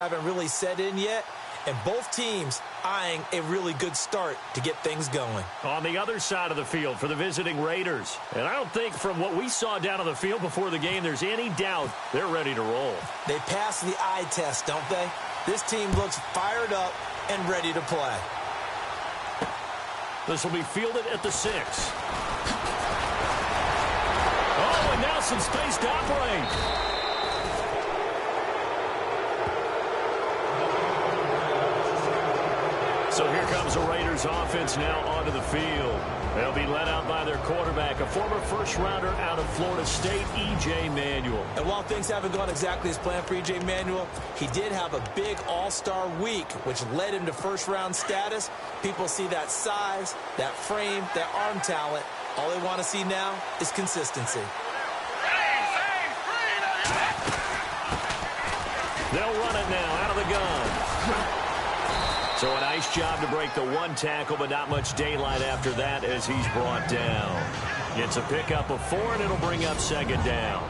haven't really set in yet, and both teams eyeing a really good start to get things going. On the other side of the field for the visiting Raiders. And I don't think from what we saw down on the field before the game there's any doubt they're ready to roll. They pass the eye test, don't they? This team looks fired up and ready to play. This will be fielded at the 6. Oh, and now some space to operate. So here comes the Raiders offense now onto the field. They'll be led out by their quarterback, a former first-rounder out of Florida State, E.J. Manuel. And while things haven't gone exactly as planned for E.J. Manuel, he did have a big all-star week, which led him to first-round status. People see that size, that frame, that arm talent. All they want to see now is consistency. They'll run it now out of the gun. So a nice job to break the one tackle, but not much daylight after that as he's brought down. It's a pickup of 4, and it'll bring up second down.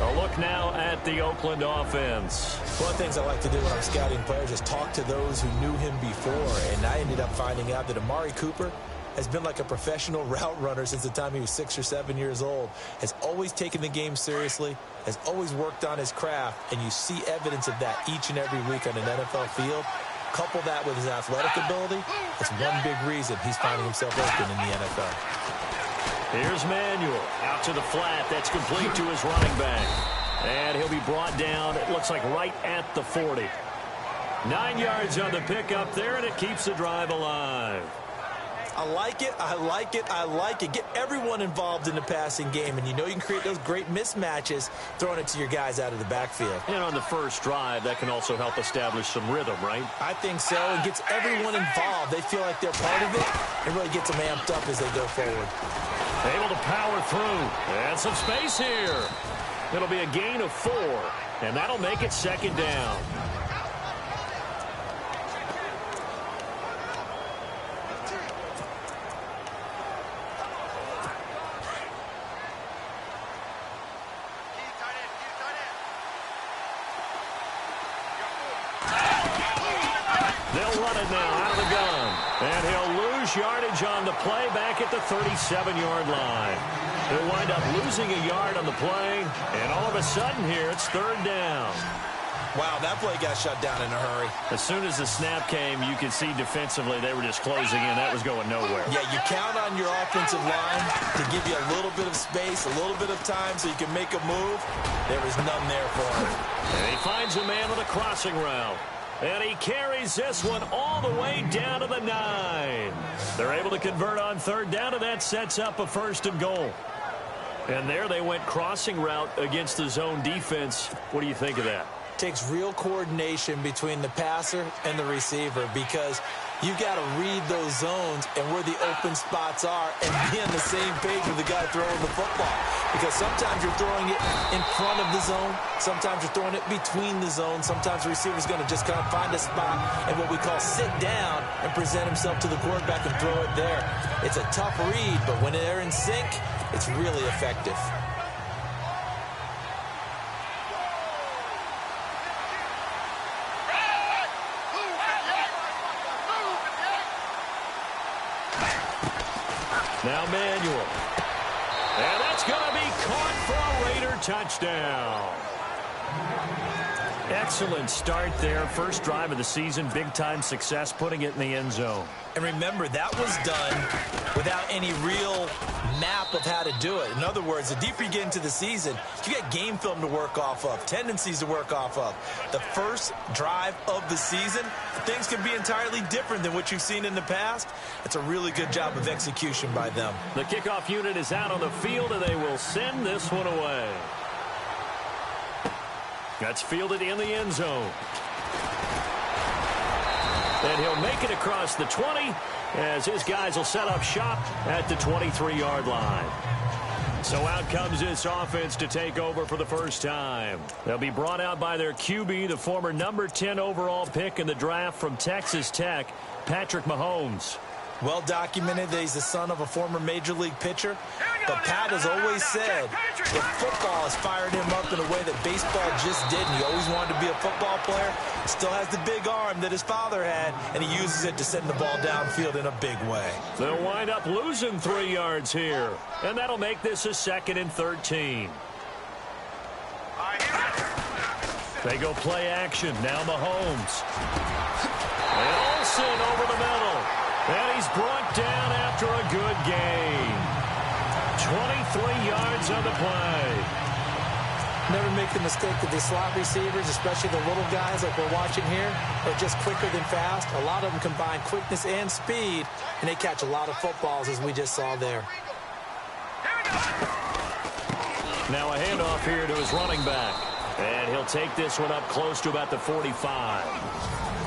A look now at the Oakland offense. One of the things I like to do when I'm scouting players is talk to those who knew him before, and I ended up finding out that Amari Cooper has been like a professional route runner since the time he was 6 or 7 years old, has always taken the game seriously, has always worked on his craft, and you see evidence of that each and every week on an NFL field. Couple that with his athletic ability, it's one big reason he's finding himself open in the NFL. Here's Manuel out to the flat. That's complete to his running back. And he'll be brought down, it looks like right at the 40. 9 yards on the pickup there, and it keeps the drive alive. I like it, I like it, I like it. Get everyone involved in the passing game, and you know you can create those great mismatches throwing it to your guys out of the backfield. And on the first drive, that can also help establish some rhythm, right? I think so. It gets everyone involved. They feel like they're part of it, and really gets them amped up as they go forward. Able to power through. And some space here. It'll be a gain of 4, and that'll make it second down. And he'll lose yardage on the play back at the 37-yard line. He'll wind up losing a yard on the play, and all of a sudden here, it's third down. Wow, that play got shut down in a hurry. As soon as the snap came, you could see defensively they were just closing in. That was going nowhere. Yeah, you count on your offensive line to give you a little bit of space, a little bit of time so you can make a move. There was none there for him. And he finds a man with a crossing route. And he carries this one all the way down to the 9. They're able to convert on third down, and that sets up a 1st and goal. And there they went crossing route against the zone defense. What do you think of that? Takes real coordination between the passer and the receiver, because you got to read those zones and where the open spots are and be on the same page with the guy throwing the football. Because sometimes you're throwing it in front of the zone. Sometimes you're throwing it between the zones. Sometimes the receiver's going to just kind of find a spot and what we call sit down and present himself to the quarterback and throw it there. It's a tough read, but when they're in sync, it's really effective. Now Manuel. And that's going to be caught for a Raider touchdown. Excellent start there. First drive of the season. Big-time success putting it in the end zone. And remember, that was done without any real map of how to do it. In other words, the deeper you get into the season, you got game film to work off of, tendencies to work off of. The first drive of the season, things can be entirely different than what you've seen in the past. It's a really good job of execution by them. The kickoff unit is out on the field, and they will send this one away. That's fielded in the end zone. And he'll make it across the 20 as his guys will set up shop at the 23-yard line. So out comes this offense to take over for the first time. They'll be brought out by their QB, the former number 10 overall pick in the draft from Texas Tech, Patrick Mahomes. Well documented that he's the son of a former Major League pitcher. But Pat has always said if football has fired him up in a way that baseball just didn't, he always wanted to be a football player, still has the big arm that his father had, and he uses it to send the ball downfield in a big way. They'll wind up losing 3 yards here, and that'll make this a 2nd and 13. They go play action. Now Mahomes. And Olsen over the middle. And he's brought down after a good gain. 23 yards on the play. Never make the mistake that the slot receivers, especially the little guys like we're watching here, are just quicker than fast. A lot of them combine quickness and speed, and they catch a lot of footballs, as we just saw there. Now a handoff here to his running back. And he'll take this one up close to about the 45.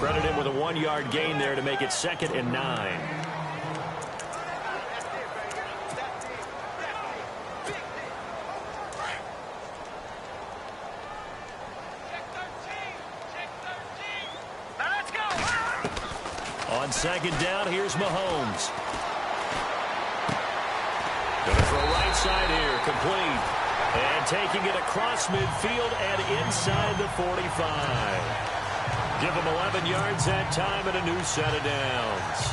Credit him with a 1-yard gain there to make it 2nd and 9. On 2nd down, here's Mahomes. Going to throw right side here, complete. And taking it across midfield and inside the 45. Give him 11 yards that time and a new set of downs.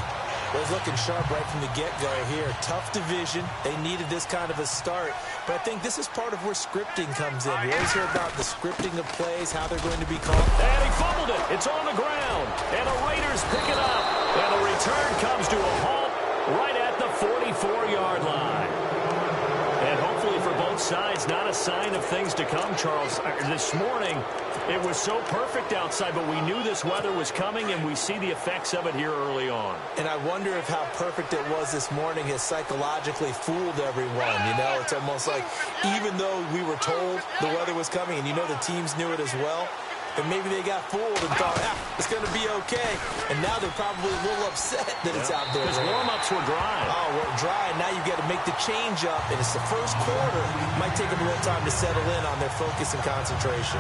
Was looking sharp right from the get-go here. Tough division. They needed this kind of a start. But I think this is part of where scripting comes in. We always hear about the scripting of plays, how they're going to be called. And he fumbled it. It's on the ground. And the Raiders pick it up. And the return comes to a halt right at the 44-yard line. And hopefully for both sides, not a sign of things to come, Charles. This morning, it was so perfect outside, but we knew this weather was coming, and we see the effects of it here early on. And I wonder if how perfect it was this morning has psychologically fooled everyone. You know, it's almost like even though we were told the weather was coming, and you know the teams knew it as well, and maybe they got fooled and thought, it's going to be okay. And now they're probably a little upset that it's out there. Because warm-ups were dry. Oh, we're dry, and now you've got to make the change up, and it's the first quarter. It might take them a little time to settle in on their focus and concentration.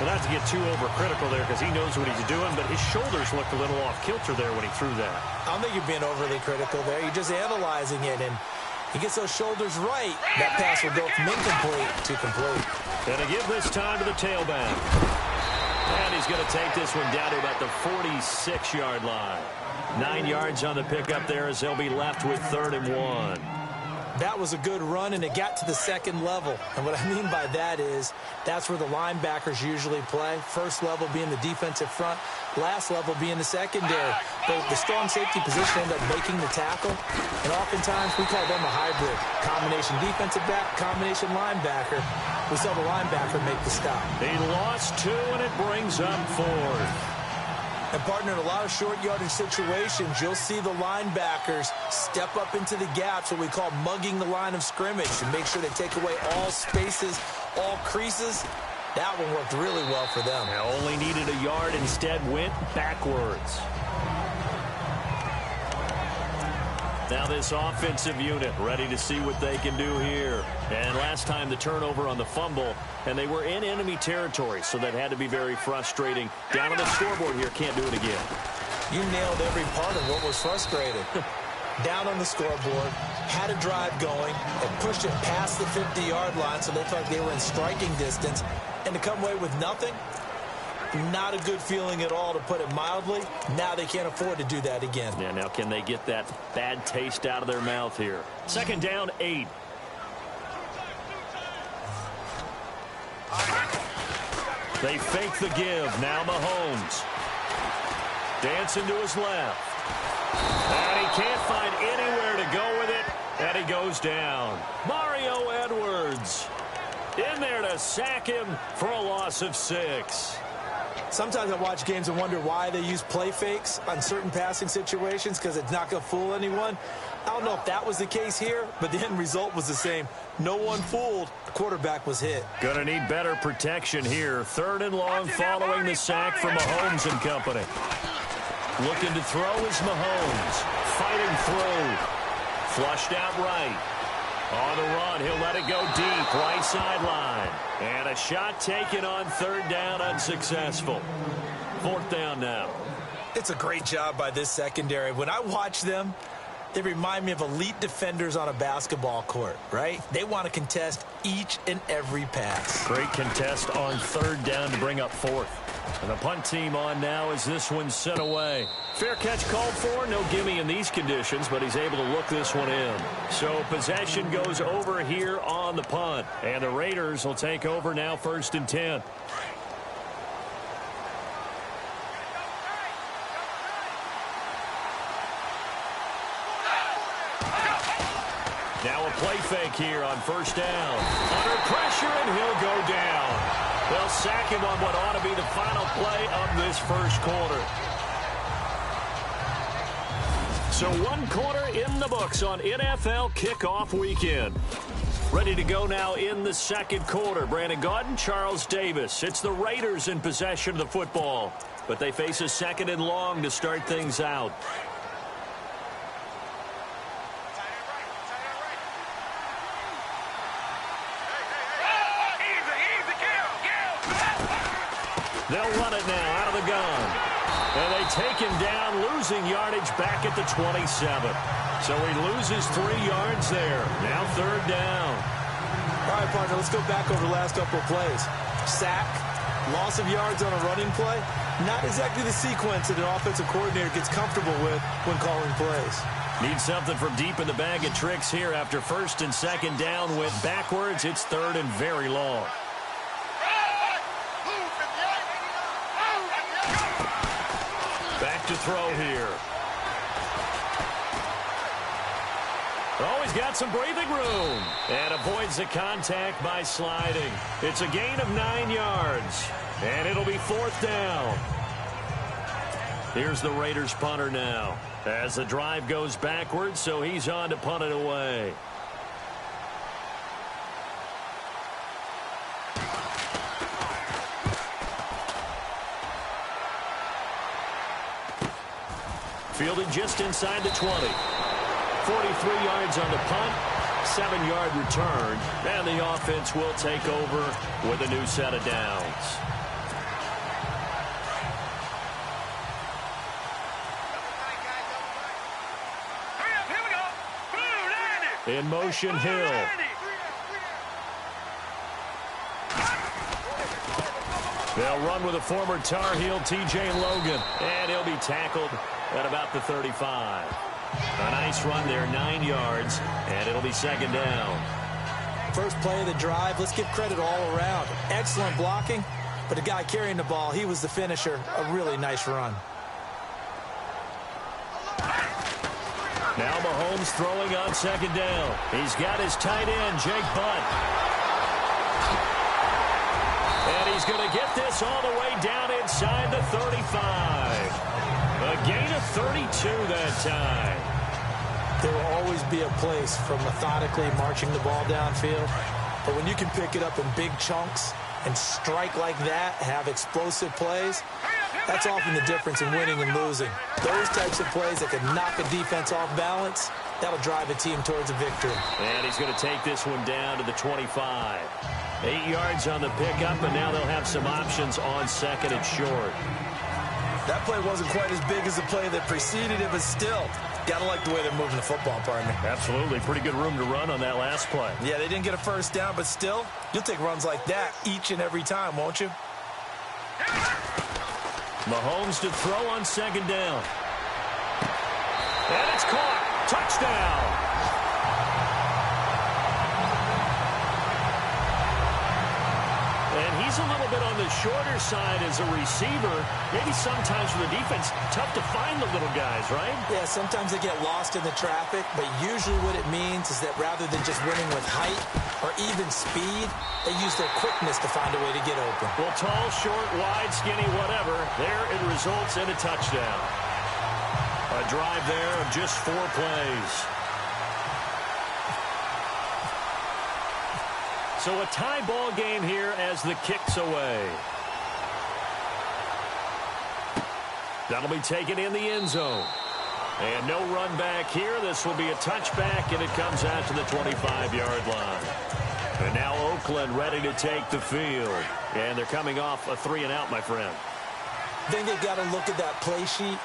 But not to get too overcritical there because he knows what he's doing, but his shoulders looked a little off-kilter there when he threw that. I don't think you're being overly critical there. You're just analyzing it, and he gets those shoulders right. That pass will go from incomplete to complete. And to give this time to the tailback. And he's going to take this one down to about the 46-yard line. 9 yards on the pickup there as they'll be left with 3rd and 1. That was a good run, and it got to the 2nd level. And what I mean by that is that's where the linebackers usually play. First level being the defensive front, last level being the secondary. But the strong safety position ended up making the tackle, and oftentimes we call them a hybrid. Combination defensive back, combination linebacker. We saw the linebacker make the stop. He lost 2, and it brings up 4th. And, partner, in a lot of short yardage situations, you'll see the linebackers step up into the gaps, what we call mugging the line of scrimmage, to make sure they take away all spaces, all creases. That one worked really well for them. They only needed a yard, instead went backwards. Now this offensive unit ready to see what they can do here. And last time the turnover on the fumble, and they were in enemy territory, so that had to be very frustrating. Down on the scoreboard here, can't do it again. You nailed every part of what was frustrating. Down on the scoreboard, had a drive going, and pushed it past the 50-yard line, so they felt like they were in striking distance. And to come away with nothing, not a good feeling at all, to put it mildly. Now they can't afford to do that again. Yeah, now can they get that bad taste out of their mouth here? 2nd down, 8. They fake the give. Now Mahomes. Dancing to his left. And he can't find anywhere to go with it. And he goes down. Mario Edwards in there to sack him for a loss of 6. Sometimes I watch games and wonder why they use play fakes on certain passing situations, because it's not going to fool anyone. I don't know if that was the case here, but the end result was the same. No one fooled. The quarterback was hit. Going to need better protection here. 3rd and long following the sack from Mahomes and company. Looking to throw is Mahomes. Fighting through. Flushed out right. On the run, he'll let it go deep, right sideline. And a shot taken on 3rd down, unsuccessful. 4th down now. It's a great job by this secondary. When I watch them, They remind me of elite defenders on a basketball court, right? They want to contest each and every pass. Great contest on third down to bring up fourth. And the punt team on now as this one's sent away. Fair catch called for. No gimme in these conditions, but he's able to look this one in. So possession goes over here on the punt. And the Raiders will take over now 1st and 10. Now a play fake here on 1st down. Under pressure, and he'll go down. They'll sack him on what ought to be the final play of this first quarter. So 1 quarter in the books on NFL kickoff weekend. Ready to go now in the second quarter. Brandon Gaudin, Charles Davis. It's the Raiders in possession of the football, but they face a 2nd and long to start things out. They'll run it now out of the gun. And they take him down, losing yardage back at the 27. So he loses 3 yards there. Now 3rd down. All right, partner, let's go back over the last couple of plays. Sack, loss of yards on a running play. Not exactly the sequence that an offensive coordinator gets comfortable with when calling plays. Need something from deep in the bag of tricks here after 1st and 2nd down. Went backwards. It's 3rd and very long. Back to throw here. Oh, he's got some breathing room. And avoids the contact by sliding. It's a gain of 9 yards. And it'll be 4th down. Here's the Raiders punter now. As the drive goes backwards, so he's on to punt it away. Fielded just inside the 20. 43 yards on the punt, 7-yard return, and the offense will take over with a new set of downs. In motion, Hill. They'll run with a former Tar Heel, T.J. Logan, and he'll be tackled at about the 35. A nice run there, 9 yards, and it'll be 2nd down. First play of the drive, let's give credit all around. Excellent blocking, but the guy carrying the ball, he was the finisher. A really nice run. Now Mahomes throwing on 2nd down. He's got his tight end, Jake Butt. And he's going to get this all the way down inside the 35. A gain of 32 that time. There will always be a place for methodically marching the ball downfield. But when you can pick it up in big chunks and strike like that, have explosive plays, that's often the difference in winning and losing. Those types of plays that can knock a defense off balance, that'll drive a team towards a victory. And he's going to take this one down to the 25. 8 yards on the pickup, and now they'll have some options on 2nd and short. That play wasn't quite as big as the play that preceded it, but still, got to like the way they're moving the football, partner. Absolutely. Pretty good room to run on that last play. Yeah, they didn't get a 1st down, but still, you'll take runs like that each and every time, won't you? Mahomes to throw on 2nd down. And it's caught. Touchdown. And he's a little bit on the shorter side as a receiver. Maybe sometimes for the defense, tough to find the little guys, right? Yeah, sometimes they get lost in the traffic, but usually what it means is that rather than just winning with height or even speed, they use their quickness to find a way to get open. Well, tall, short, wide, skinny, whatever, there it results in a touchdown. A drive there of just 4 plays. So a tie ball game here as the kick's away. That'll be taken in the end zone. And no run back here. This will be a touchback, and it comes out to the 25-yard line. And now Oakland ready to take the field. And they're coming off a 3-and-out, my friend. I think they've got to look at that play sheet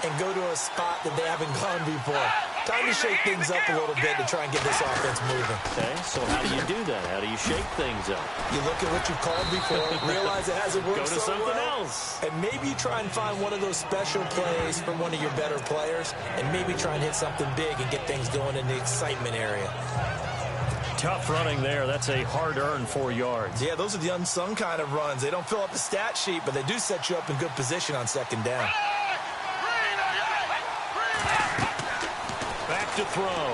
and go to a spot that they haven't gone before. Time to shake things up a little bit to try and get this offense moving. Okay, so how do you do that? How do you shake things up? You look at what you've called before, realize it hasn't worked Go to so something well, else. and maybe you try and find one of those special plays from one of your better players, and maybe try and hit something big and get things going in the excitement area. Tough running there. That's a hard-earned 4 yards. Yeah, those are the unsung kind of runs. They don't fill up the stat sheet, but they do set you up in good position on second down. Back to throw.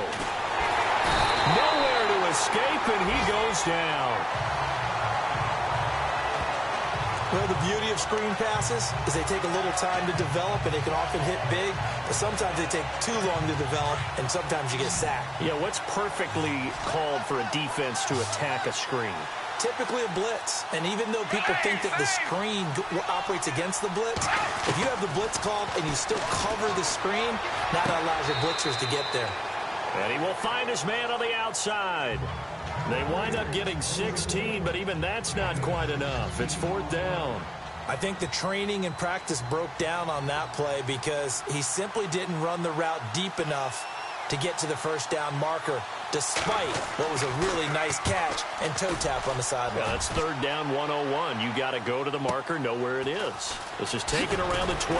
Nowhere to escape, and he goes down. Well, the beauty of screen passes is they take a little time to develop, and they can often hit big, but sometimes they take too long to develop, and sometimes you get sacked. Yeah, what's perfectly called for a defense to attack a screen? Typically a blitz, and even though people think that the screen operates against the blitz, if you have the blitz called and you still cover the screen, that allows your blitzers to get there. And he will find his man on the outside. They wind up getting 16, but even that's not quite enough. It's 4th down. I think the training and practice broke down on that play because he simply didn't run the route deep enough to get to the first down marker, despite what was a really nice catch and toe tap on the sideline. Yeah, that's 3rd down 101. You got to go to the marker, know where it is. This is taken around the 12.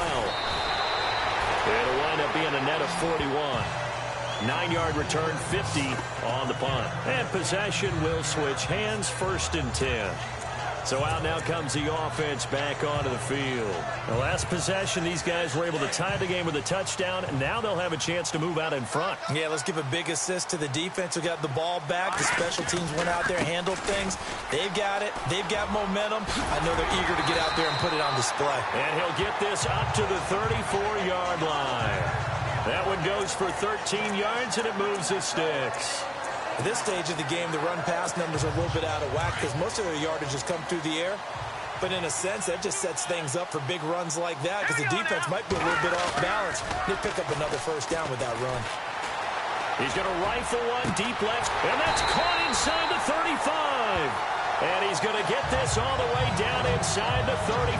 It'll wind up being a net of 41. 9-yard return, 50 on the punt. And possession will switch hands, 1st and 10. So out now comes the offense back onto the field. The last possession, these guys were able to tie the game with a touchdown, and now they'll have a chance to move out in front. Yeah, let's give a big assist to the defense who got the ball back. The special teams went out there, handled things. They've got it. They've got momentum. I know they're eager to get out there and put it on display. And he'll get this up to the 34-yard line. That one goes for 13 yards, and it moves the sticks. At this stage of the game, the run-pass numbers are a little bit out of whack because most of their yardage has come through the air. But in a sense, that just sets things up for big runs like that because the defense might be a little bit off balance. They pick up another first down with that run. He's going to rifle one deep left, and that's caught inside the 35. And he's going to get this all the way down inside the 35.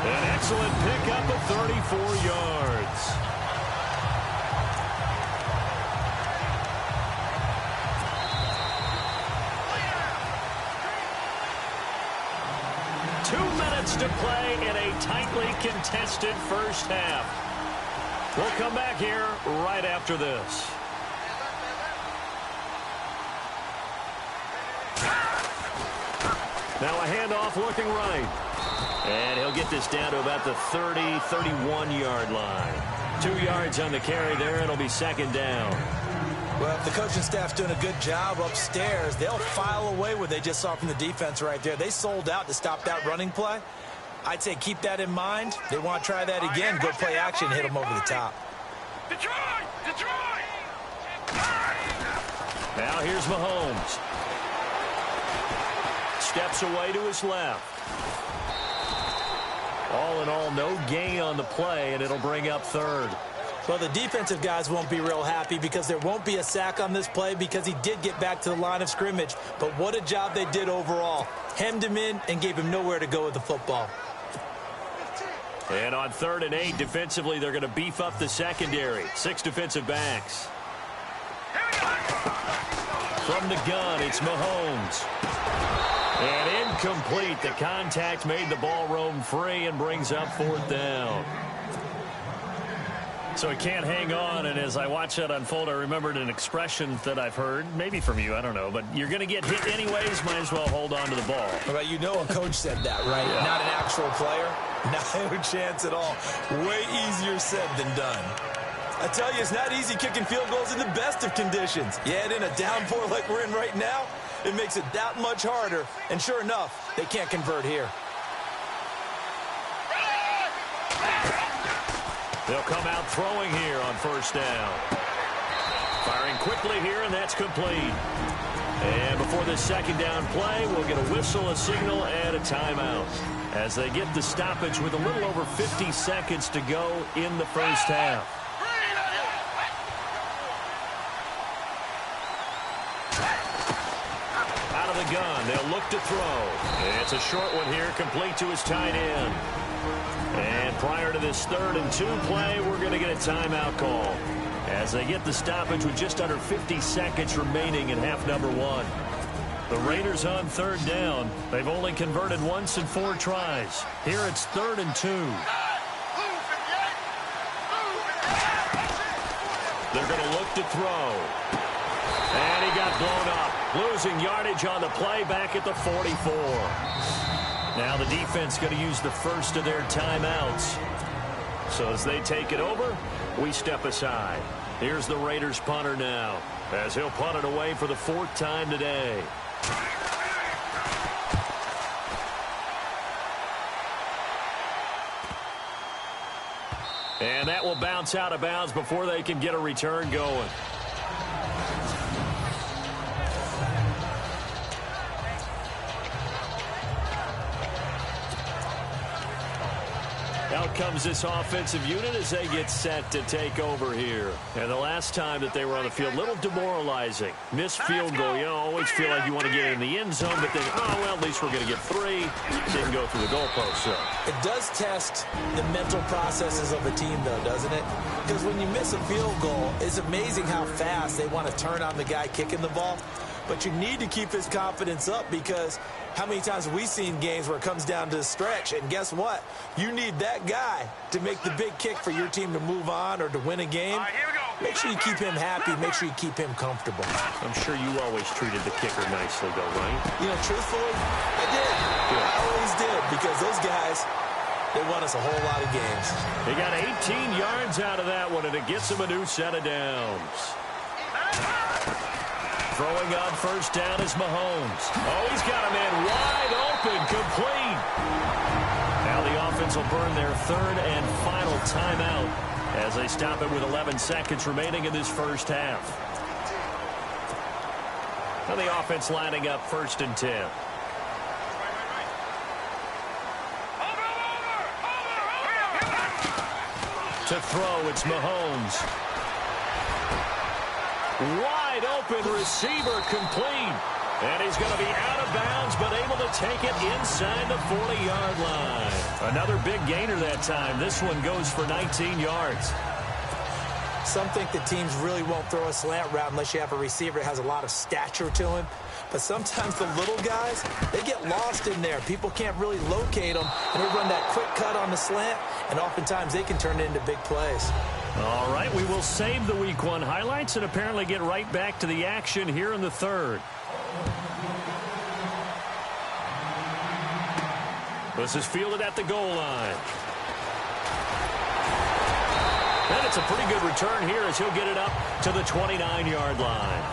An excellent pickup of 34 yards. To play in a tightly contested first half. We'll come back here right after this. Now a handoff looking right. And he'll get this down to about the 30, 31-yard line. 2 yards on the carry there. It'll be 2nd down. Well, if the coaching staff's doing a good job upstairs, they'll file away what they just saw from the defense right there. They sold out to stop that running play. I'd say keep that in mind. They want to try that again. Go play action, hit them over the top. Now here's Mahomes. Steps away to his left. All in all, no gain on the play, and it'll bring up 3rd. Well, the defensive guys won't be real happy because there won't be a sack on this play because he did get back to the line of scrimmage. But what a job they did overall. Hemmed him in and gave him nowhere to go with the football. And on 3rd and 8, defensively, they're going to beef up the secondary. 6 defensive backs. From the gun, it's Mahomes. And incomplete. The contact made the ball roam free and brings up 4th down. So he can't hang on, and as I watch that unfold, I remembered an expression that I've heard, maybe from you, I don't know, but you're going to get hit anyways, might as well hold on to the ball. Well, you know a coach said that, right? Yeah. Not an actual player. No chance at all. Way easier said than done. I tell you, it's not easy kicking field goals in the best of conditions. Yet in a downpour like we're in right now, it makes it that much harder, and sure enough, they can't convert here. They'll come out throwing here on 1st down. Firing quickly here, and that's complete. And before this 2nd down play, we'll get a whistle, a signal, and a timeout as they get the stoppage with a little over 50 seconds to go in the first half. Out of the gun, they'll look to throw. It's a short one here, complete to his tight end. And prior to this 3rd and 2 play, we're going to get a timeout call. as they get the stoppage with just under 50 seconds remaining in half number one. The Raiders on third down. They've only converted once in 4 tries. Here it's 3rd and 2. They're going to look to throw. And he got blown up. Losing yardage on the play back at the 44. Now the defense going to use the first of their timeouts. So as they take it over, we step aside. Here's the Raiders punter now, as he'll punt it away for the 4th time today. And that will bounce out of bounds before they can get a return going. Out comes this offensive unit as they get set to take over here. And the last time that they were on the field, a little demoralizing. Missed field goal. You always feel like you want to get in the end zone, but then, oh, well, at least we're going to get 3. Didn't go through the goalpost, so. It does test the mental processes of a team, though, doesn't it? Because when you miss a field goal, it's amazing how fast they want to turn on the guy kicking the ball. But you need to keep his confidence up, because how many times have we seen games where it comes down to the stretch, and guess what? You need that guy to make the big kick for your team to move on or to win a game. Make sure you keep him happy. Make sure you keep him comfortable. I'm sure you always treated the kicker nicely, though, right? You know, truthfully, I did. Good. I always did, because those guys, they won us a whole lot of games. They got 18 yards out of that one, and it gets them a new set of downs. Throwing on first down is Mahomes. Oh, he's got a man wide open, complete. Now the offense will burn their 3rd and final timeout as they stop it with 11 seconds remaining in this first half. Now the offense lining up 1st and 10. To throw, it's Mahomes. Wide open receiver, complete. And he's going to be out of bounds, but able to take it inside the 40-yard line. Another big gainer that time. This one goes for 19 yards. Some think the teams really won't throw a slant route unless you have a receiver that has a lot of stature to him. But sometimes the little guys, they get lost in there. People can't really locate them, and they run that quick cut on the slant, and oftentimes they can turn it into big plays. All right, we will save the Week 1 highlights and apparently get right back to the action here in the 3rd. This is fielded at the goal line. And it's a pretty good return here as he'll get it up to the 29-yard line.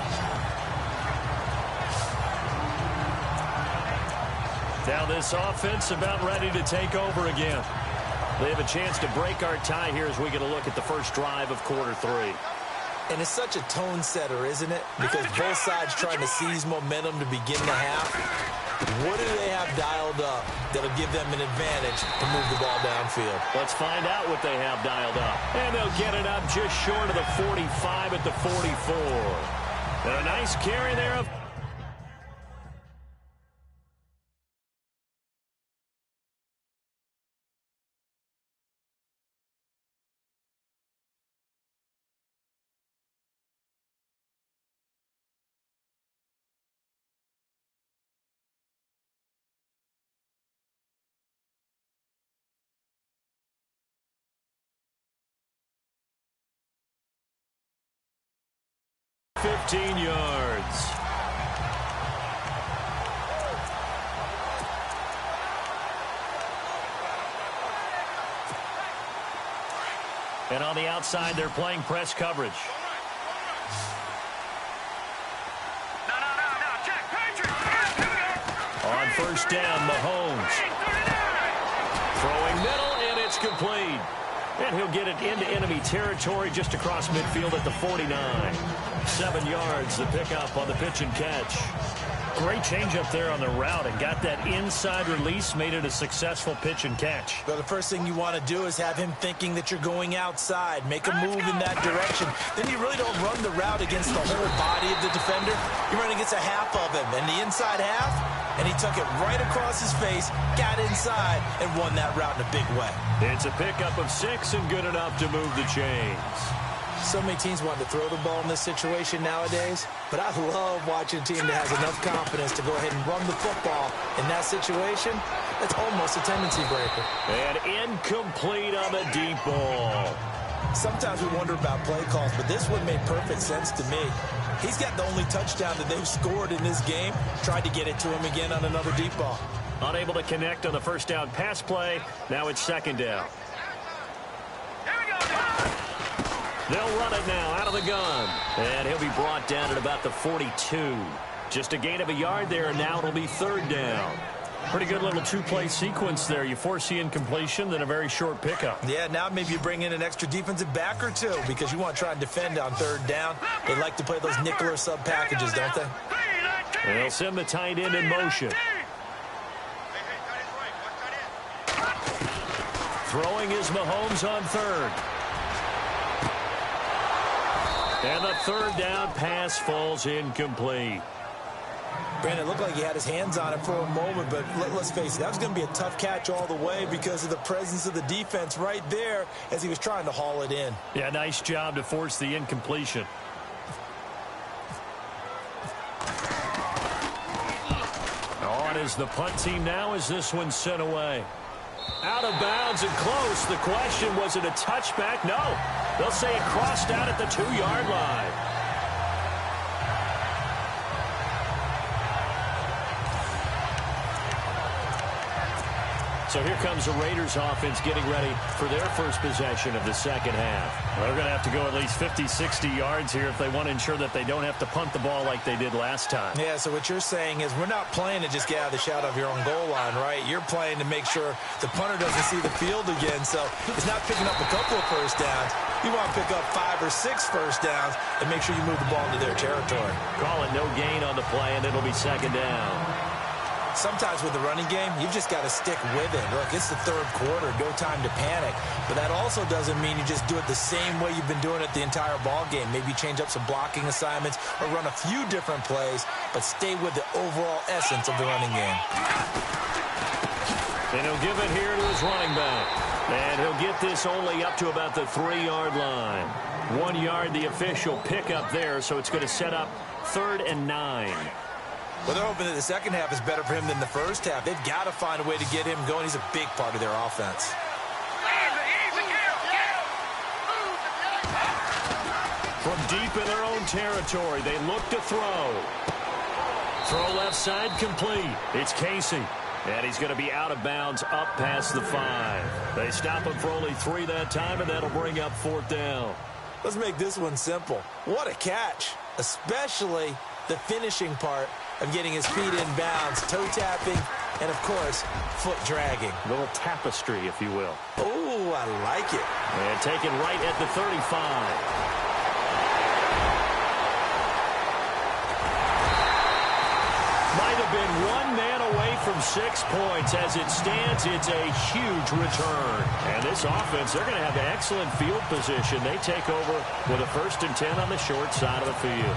Now this offense about ready to take over again. They have a chance to break our tie here as we get a look at the first drive of quarter 3. And it's such a tone setter, isn't it? Because both sides trying to seize momentum to begin the half. What do they have dialed up that'll give them an advantage to move the ball downfield? Let's find out what they have dialed up. And they'll get it up just short of the 45 at the 44. And a nice carry there of... ...15 yards. And on the outside, they're playing press coverage. On first down, Mahomes. Throwing middle, and it's complete. And he'll get it into enemy territory just across midfield at the 49. 7 yards, the pickup on the pitch and catch. Great change up there on the route and got that inside release, made it a successful pitch and catch. Well, the first thing you want to do is have him thinking that you're going outside. Make a move in that direction. Then you really don't run the route against the whole body of the defender. You run against a half of him, and the inside half, and he took it right across his face, got inside, and won that route in a big way. It's a pickup of 6 and good enough to move the chains. So many teams want to throw the ball in this situation nowadays, but I love watching a team that has enough confidence to go ahead and run the football. In that situation, that's almost a tendency breaker. And incomplete on the deep ball. Sometimes we wonder about play calls, but this one made perfect sense to me. He's got the only touchdown that they've scored in this game. Tried to get it to him again on another deep ball. Unable to connect on the first down pass play. Now it's second down. They'll run it now out of the gun. And he'll be brought down at about the 42. Just a gain of a yard there, and now it'll be third down. Pretty good little two-play sequence there. You force the incompletion, then a very short pickup. Yeah, now maybe you bring in an extra defensive back or two because you want to try and defend on third down. They like to play those nickel or sub packages, don't they? They'll send the tight end in motion. Throwing is Mahomes on third. And the third down pass falls incomplete. Brandon, it looked like he had his hands on it for a moment, but let's face it, that was going to be a tough catch all the way because of the presence of the defense right there as he was trying to haul it in. Yeah, nice job to force the incompletion. On is the punt team now as this one's sent away. Out of bounds and close. The question, was it a touchback? No. They'll say it crossed out at the 2-yard line. So here comes the Raiders offense getting ready for their first possession of the second half. Well, they're going to have to go at least 50, 60 yards here if they want to ensure that they don't have to punt the ball like they did last time. Yeah, so what you're saying is we're not playing to just get out of the shadow of your own goal line, right? You're playing to make sure the punter doesn't see the field again. So it's not picking up a couple of first downs. You want to pick up 5 or 6 first downs and make sure you move the ball into their territory. Call it no gain on the play, and it'll be second down. Sometimes with the running game, you've just got to stick with it. Look, it's the third quarter, no time to panic. But that also doesn't mean you just do it the same way you've been doing it the entire ball game. Maybe change up some blocking assignments or run a few different plays, but stay with the overall essence of the running game. And he'll give it here to his running back. And he'll get this only up to about the 3-yard line. 1 yard, the official pickup there, so it's going to set up 3rd and 9. Well, they're hoping that the second half is better for him than the first half. They've got to find a way to get him going. He's a big part of their offense. From deep in their own territory, they look to throw. Throw left side complete. It's Casey. And he's going to be out of bounds up past the 5. They stop him for only 3 that time, and that'll bring up 4th down. Let's make this one simple. What a catch, especially the finishing part of getting his feet in bounds, toe tapping, and, of course, foot dragging. A little tapestry, if you will. Oh, I like it. And taken right at the 35. Might have been 1 man away from 6 points. As it stands, it's a huge return. And this offense, they're going to have excellent field position. They take over with a 1st and 10 on the short side of the field.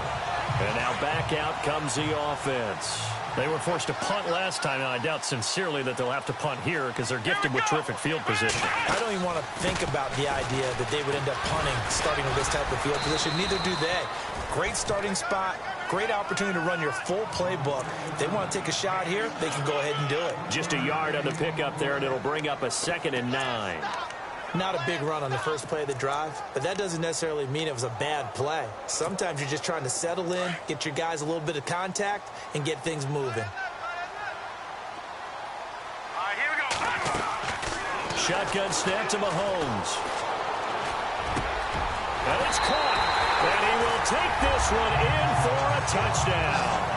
And now back out comes the offense. They were forced to punt last time, and I doubt sincerely that they'll have to punt here because they're gifted with terrific field position. I don't even want to think about the idea that they would end up punting starting with this type of field position. Neither do they. Great starting spot, great opportunity to run your full playbook. They want to take a shot here, they can go ahead and do it. Just a yard on the pickup there, and it'll bring up a 2nd and 9. Not a big run on the first play of the drive, but that doesn't necessarily mean it was a bad play. Sometimes you're just trying to settle in, get your guys a little bit of contact, and get things moving. All right, here we go. Shotgun snap to Mahomes. And it's caught. And he will take this one in for a touchdown.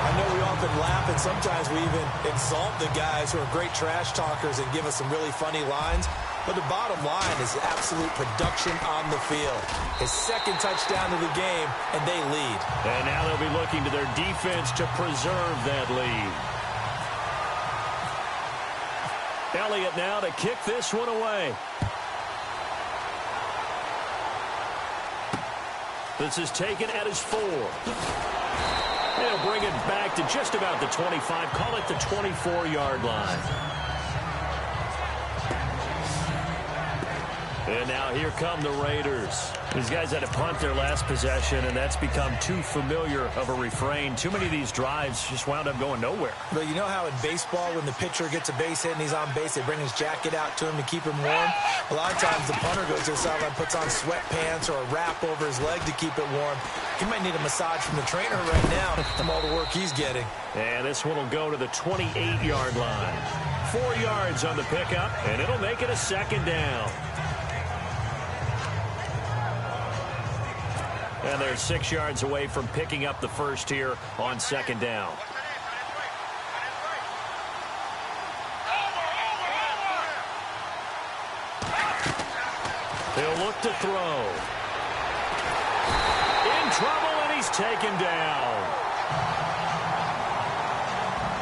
I know we often laugh, and sometimes we even exalt the guys who are great trash talkers and give us some really funny lines. But the bottom line is absolute production on the field. His 2nd touchdown of the game, and they lead. And now they'll be looking to their defense to preserve that lead. Elliott now to kick this one away. This is taken at his 4. They'll bring it back to just about the 25. Call it the 24-yard line. And now here come the Raiders. These guys had to punt their last possession, and that's become too familiar of a refrain. Too many of these drives just wound up going nowhere. But you know how in baseball, when the pitcher gets a base hit and he's on base, they bring his jacket out to him to keep him warm? A lot of times the punter goes to the sideline, puts on sweatpants or a wrap over his leg to keep it warm. He might need a massage from the trainer right now from all the work he's getting. And this one will go to the 28-yard line. 4 yards on the pickup, and it'll make it a second down. And they're 6 yards away from picking up the first here on second down. He'll look to throw. In trouble, and he's taken down.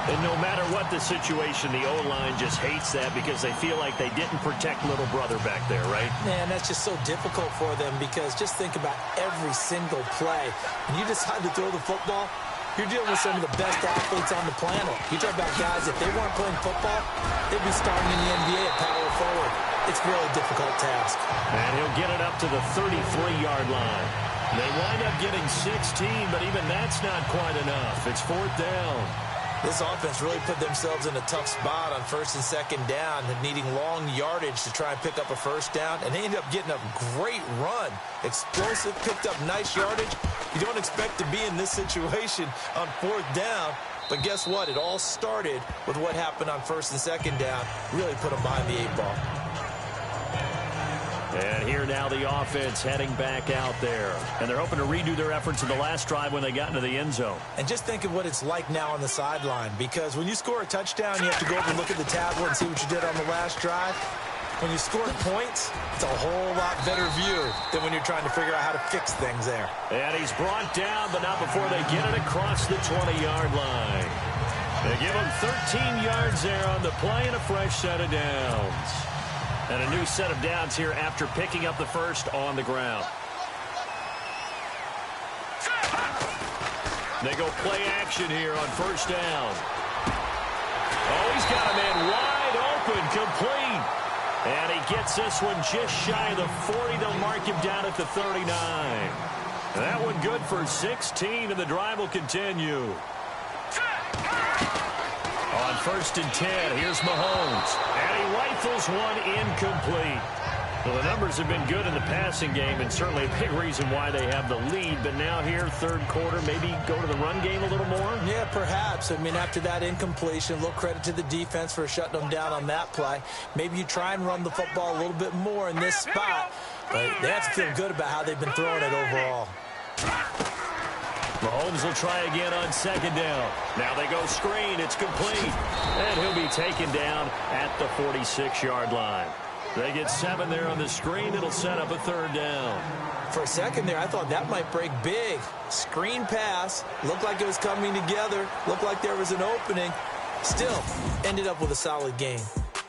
And no matter what the situation, the O-line just hates that because they feel like they didn't protect little brother back there, right? Man, that's just so difficult for them because just think about every single play. When you decide to throw the football, you're dealing with some of the best athletes on the planet. You talk about guys, if they weren't playing football, they'd be starting in the NBA at power forward. It's a really difficult task. And he'll get it up to the 33-yard line. They wind up getting 16, but even that's not quite enough. It's fourth down. This offense really put themselves in a tough spot on first and second down, needing long yardage to try and pick up a first down, and they ended up getting a great run. Explosive, picked up nice yardage. You don't expect to be in this situation on fourth down, but guess what? It all started with what happened on first and second down. Really put them behind the 8-ball. And here now the offense heading back out there. And they're hoping to redo their efforts in the last drive when they got into the end zone. And just think of what it's like now on the sideline, because when you score a touchdown, you have to go over and look at the tablet and see what you did on the last drive. When you score points, it's a whole lot better view than when you're trying to figure out how to fix things there. And he's brought down, but not before they get it across the 20-yard line. They give him 13 yards there on the play and a fresh set of downs. And a new set of downs here after picking up the first on the ground. They go play action here on first down. Oh, he's got a man wide open, complete. And he gets this one just shy of the 40. They'll mark him down at the 39. That one good for 16, and the drive will continue. On first and 10, here's Mahomes. And he rifles one incomplete. Well, the numbers have been good in the passing game, and certainly a big reason why they have the lead. But now here, third quarter, maybe go to the run game a little more? Yeah, perhaps. I mean, after that incompletion, a little credit to the defense for shutting them down on that play. Maybe you try and run the football a little bit more in this spot. But they have to feel good about how they've been throwing it overall. Mahomes will try again on second down. Now they go screen. It's complete. And he'll be taken down at the 46-yard line. They get 7 there on the screen. It'll set up a third down. For a second there, I thought that might break big. Screen pass. Looked like it was coming together. Looked like there was an opening. Still, ended up with a solid game.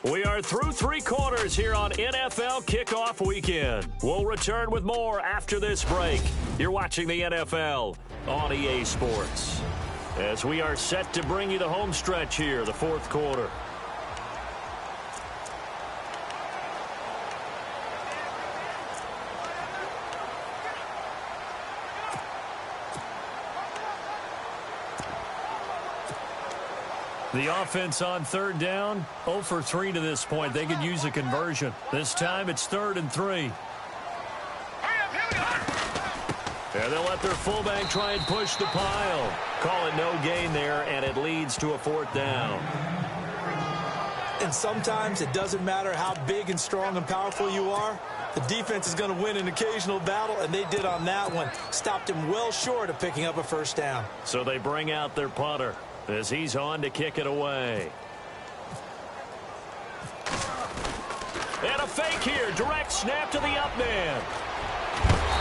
We are through 3 quarters here on NFL Kickoff Weekend. We'll return with more after this break. You're watching the NFL on EA Sports, as we are set to bring you the home stretch here, the fourth quarter. The offense on third down, 0 for 3 to this point. They could use a conversion. This time it's 3rd and 3. And they'll let their fullback try and push the pile. Call it no gain there, and it leads to a 4th down. And sometimes it doesn't matter how big and strong and powerful you are. The defense is going to win an occasional battle, and they did on that one. Stopped him well short of picking up a first down. So they bring out their punter as he's on to kick it away. And a fake here. Direct snap to the up man.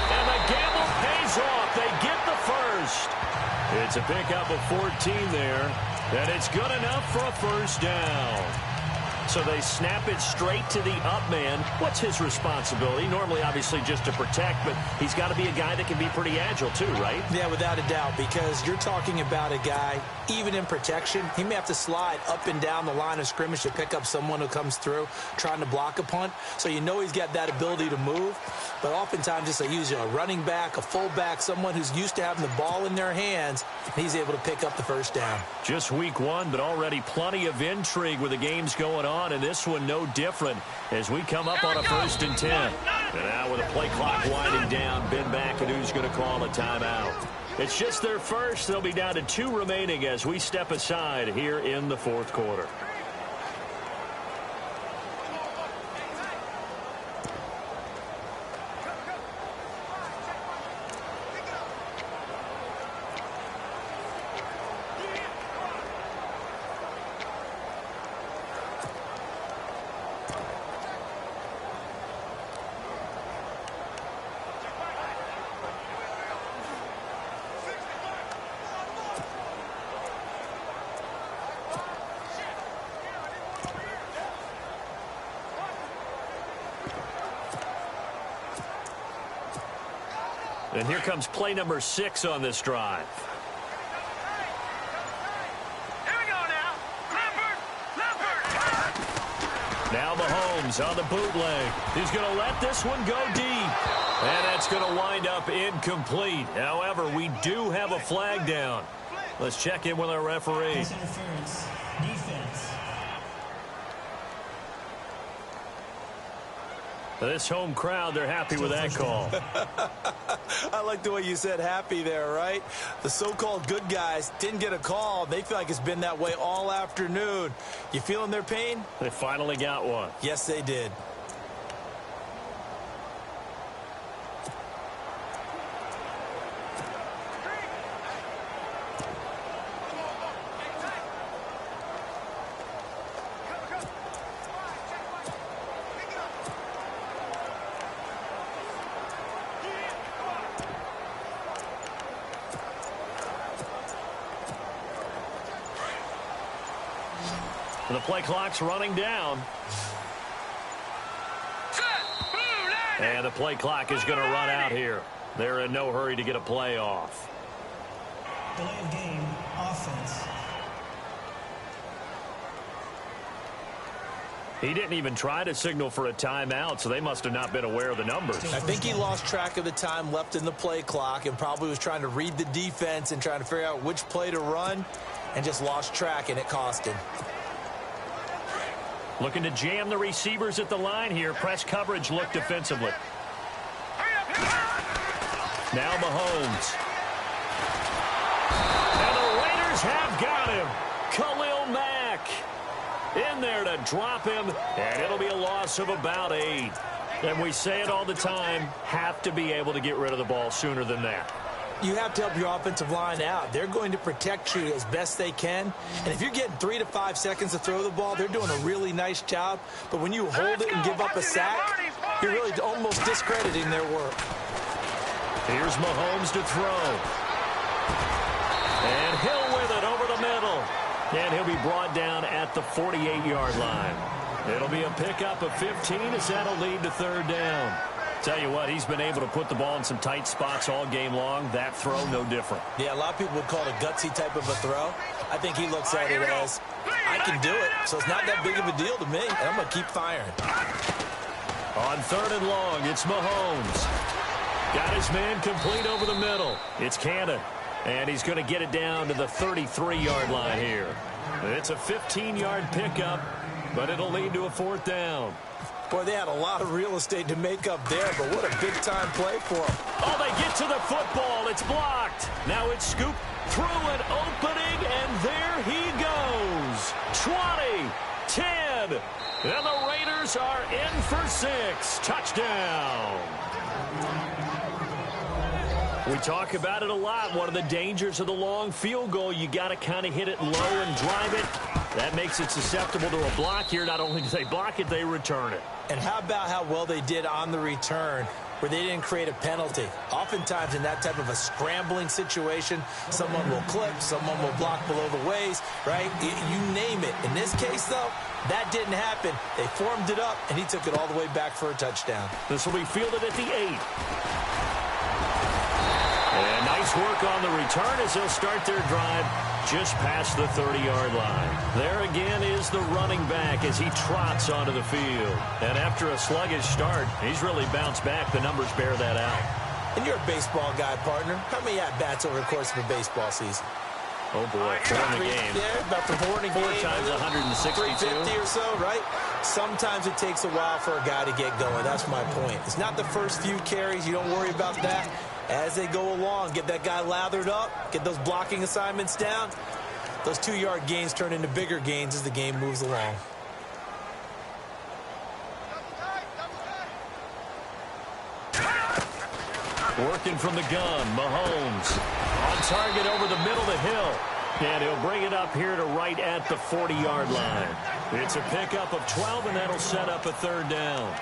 And the gamble pays off. They get the first. It's a pickup of 14 there. And it's good enough for a first down. So they snap it straight to the up man. What's his responsibility? Normally, obviously, just to protect, but he's got to be a guy that can be pretty agile too, right? Yeah, without a doubt, because you're talking about a guy, even in protection, he may have to slide up and down the line of scrimmage to pick up someone who comes through trying to block a punt. So you know he's got that ability to move, but oftentimes just usually a running back, a fullback, someone who's used to having the ball in their hands, and he's able to pick up the first down. Just week one, but already plenty of intrigue with the games going on, and this one no different as we come up on a 1st and 10. And now with the play clock winding down, Ben McAdoo's going to call a timeout. It's just their first. They'll be down to 2 remaining as we step aside here in the 4th quarter. And here comes play number 6 on this drive. Here we go now. Leopard. Now Mahomes on the bootleg. He's going to let this one go deep. And that's going to wind up incomplete. However, we do have a flag down. Let's check in with our referee. Pass interference. Defense. This home crowd, they're happy with that call. I like the way you said happy there, right? The so-called good guys didn't get a call. They feel like it's been that way all afternoon. You feeling their pain? They finally got one. Yes, they did. The play clock's running down. And the play clock is going to run out here. They're in no hurry to get a play off. Delay of game. Offense. He didn't even try to signal for a timeout, so they must have not been aware of the numbers. I think he lost track of the time left in the play clock and probably was trying to read the defense and trying to figure out which play to run and just lost track, and it cost him. Looking to jam the receivers at the line here. Press coverage look defensively. Now Mahomes. And the Raiders have got him. Khalil Mack in there to drop him, and it'll be a loss of about 8. And we say it all the time, have to be able to get rid of the ball sooner than that. You have to help your offensive line out. They're going to protect you as best they can. And if you're getting 3 to 5 seconds to throw the ball, they're doing a really nice job. But when you hold it and give up a sack, you're really almost discrediting their work. Here's Mahomes to throw. And Hill with it over the middle. And he'll be brought down at the 48-yard line. It'll be a pickup of 15 as that'll lead to 3rd down. Tell you what, he's been able to put the ball in some tight spots all game long. That throw, no different. Yeah, a lot of people would call it a gutsy type of a throw. I think he looks at it as, I can do it, so it's not that big of a deal to me, and I'm going to keep firing. On 3rd and long, it's Mahomes. Got his man complete over the middle. It's Cannon, and he's going to get it down to the 33-yard line here. It's a 15-yard pickup, but it'll lead to a 4th down. Boy, they had a lot of real estate to make up there, but what a big-time play for them. Oh, they get to the football. It's blocked. Now it's scooped through an opening, and there he goes. 20, 10, and the Raiders are in for 6. Touchdown. We talk about it a lot. One of the dangers of the long field goal, you got to kind of hit it low and drive it. That makes it susceptible to a block here. Not only do they block it, they return it. And how about how well they did on the return? where they didn't create a penalty. Oftentimes in that type of a scrambling situation, someone will clip, someone will block below the waist, right? You name it. In this case, though, that didn't happen. They formed it up, and he took it all the way back for a touchdown. This will be fielded at the 8. And nice work on the return as they'll start their drive just past the 30-yard line. There again is the running back as he trots onto the field. And after a sluggish start, he's really bounced back. The numbers bear that out. And you're a baseball guy, partner. How many at-bats over the course of a baseball season? Oh, boy. 4 in a game. Yeah, about 4 in a game. 4 times 162. 350 or so, right? Sometimes it takes a while for a guy to get going. That's my point. It's not the first few carries. You don't worry about that. As they go along, get that guy lathered up, get those blocking assignments down. Those 2-yard gains turn into bigger gains as the game moves along. Working from the gun, Mahomes. On target over the middle to Hill. And he'll bring it up here to right at the 40-yard line. It's a pickup of 12, and that'll set up a 3rd down.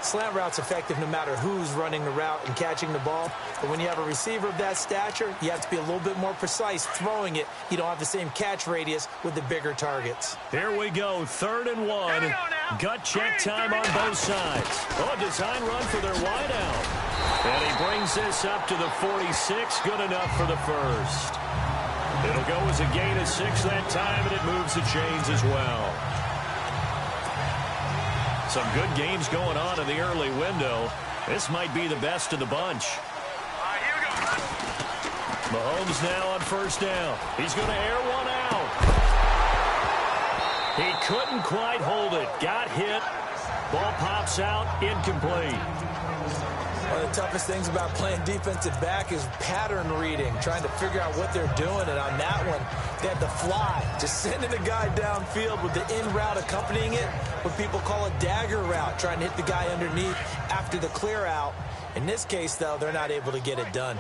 Slant route's effective no matter who's running the route and catching the ball. But when you have a receiver of that stature, you have to be a little bit more precise throwing it. You don't have the same catch radius with the bigger targets. Here we go, 3rd and 1. Gut check time on both sides. Oh, a design run for their wideout. And he brings this up to the 46. Good enough for the first. It'll go as a gain of 6 that time, and it moves the chains as well. Some good games going on in the early window. This might be the best of the bunch. All right, here we go. Mahomes now on 1st down. He's going to air one out. He couldn't quite hold it. Got hit. Ball pops out. Incomplete. One of the toughest things about playing defensive back is pattern reading, trying to figure out what they're doing. And on that one, they had the fly, just sending the guy downfield with the in route accompanying it, what people call a dagger route, trying to hit the guy underneath after the clear out. In this case, though, they're not able to get it done.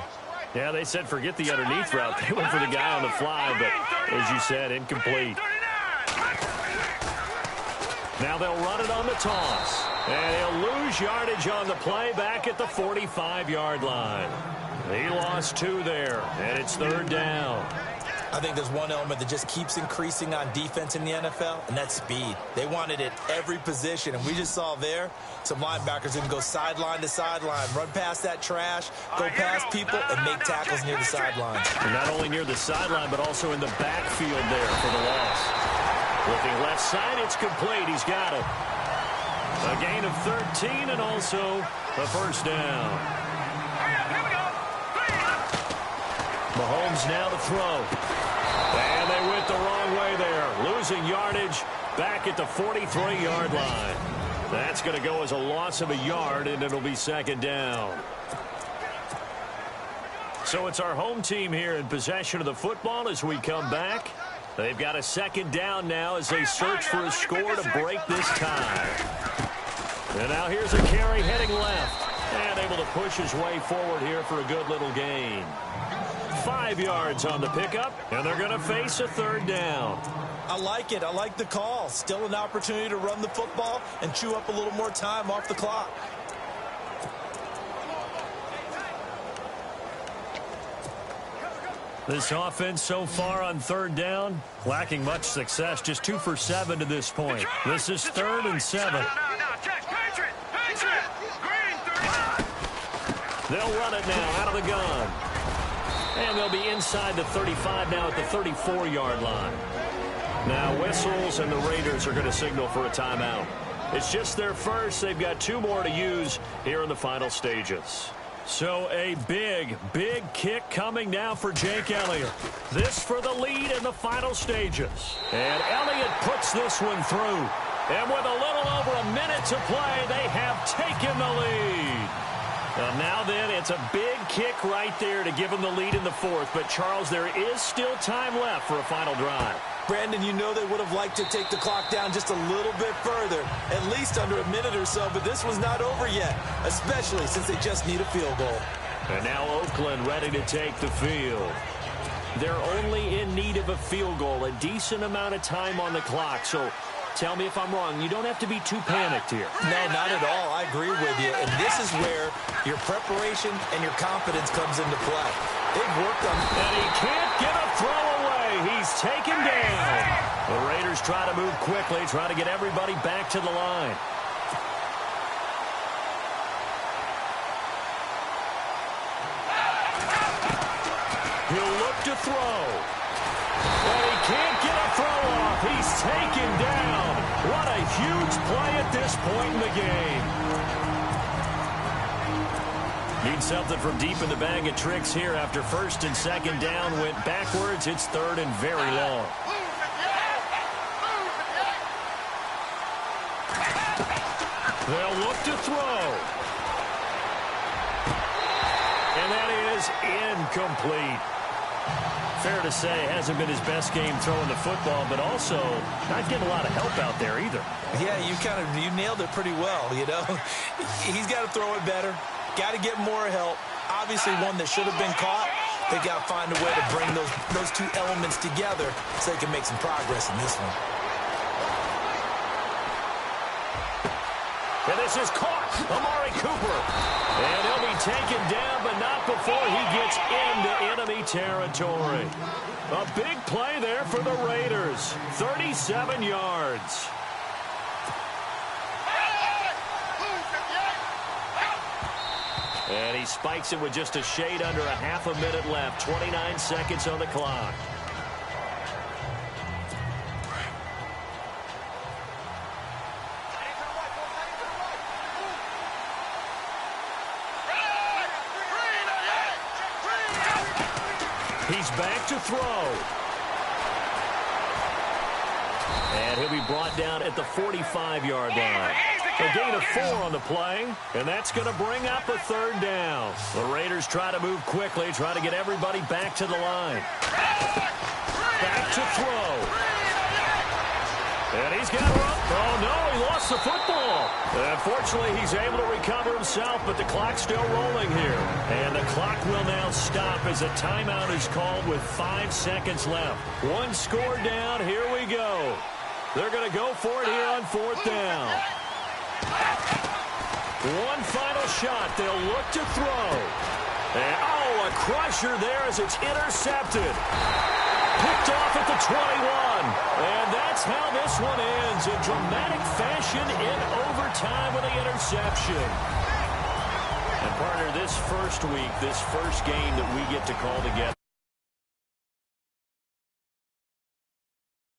Yeah, they said forget the underneath route. They went for the guy on the fly, but as you said, incomplete. Now they'll run it on the toss. And he'll lose yardage on the play back at the 45-yard line. He lost 2 there, and it's 3rd down. I think there's one element that just keeps increasing on defense in the NFL, and that's speed. They want it at every position, and we just saw there some linebackers who can go sideline to sideline, run past that trash, go past people, and make tackles near the sideline. And not only near the sideline, but also in the backfield there for the loss. Looking left side, it's complete. He's got it. A gain of 13 and also a 1st down. Mahomes now to throw. And they went the wrong way there. Losing yardage back at the 43-yard line. That's going to go as a loss of a yard, and it'll be 2nd down. So it's our home team here in possession of the football as we come back. They've got a 2nd down now as they search for a score to break this tie. And now here's a carry heading left. And able to push his way forward here for a good little gain. 5 yards on the pickup, and they're going to face a 3rd down. I like it. I like the call. Still an opportunity to run the football and chew up a little more time off the clock. This offense so far on 3rd down, lacking much success, just 2 for 7 to this point. This is 3rd and 7. They'll run it now out of the gun. And they'll be inside the 35 now at the 34-yard line. Now whistles and the Raiders are going to signal for a timeout. It's just their first. They've got 2 more to use here in the final stages. So a big, big kick coming now for Jake Elliott. This for the lead in the final stages. And Elliott puts this one through. And with a little over a minute to play, they have taken the lead. And now then, it's a big kick right there to give them the lead in the 4th. But, Charles, there is still time left for a final drive. Brandon, you know they would have liked to take the clock down just a little bit further, at least under a minute or so, but this was not over yet, especially since they just need a field goal. And now Oakland ready to take the field. They're only in need of a field goal, a decent amount of time on the clock, so Tell me if I'm wrong. You don't have to be too panicked here. No, not at all. I agree with you. And this is where your preparation and your confidence comes into play. They've worked on... And he can't get a throw away. He's taken down. The Raiders try to move quickly, try to get everybody back to the line. He'll look to throw. And he can't get a throw off. He's taken down. What a huge play at this point in the game. Need something from deep in the bag of tricks here after first and second down went backwards. It's third and very long. They'll look to throw. And that is incomplete. Fair to say, hasn't been his best game throwing the football, but also not getting a lot of help out there either. Yeah, you nailed it pretty well, you know. He's got to throw it better. Got to get more help. Obviously, one that should have been caught. They got to find a way to bring those two elements together so they can make some progress in this one. And this is caught. Amari Cooper. And he'll be taken down, but not before he gets into enemy territory. A big play there for the Raiders. 37 yards. And he spikes it with just a shade under a half a minute left. 29 seconds on the clock. He's back to throw. And he'll be brought down at the 45-yard line. A gain of 4 on the play, and that's going to bring up a third down. The Raiders try to move quickly, try to get everybody back to the line. Back to throw. And he's got to run. Oh, no, he lost the football. Unfortunately, he's able to recover himself, but the clock's still rolling here. And the clock will now stop as a timeout is called with 5 seconds left. One score down. Here we go. They're going to go for it here on 4th down. One final shot. They'll look to throw. And, oh, a crusher there as it's intercepted. Picked off at the 21. And that's how this one ends. In dramatic fashion in overtime with the interception. And, partner, this first week, this first game that we get to call together.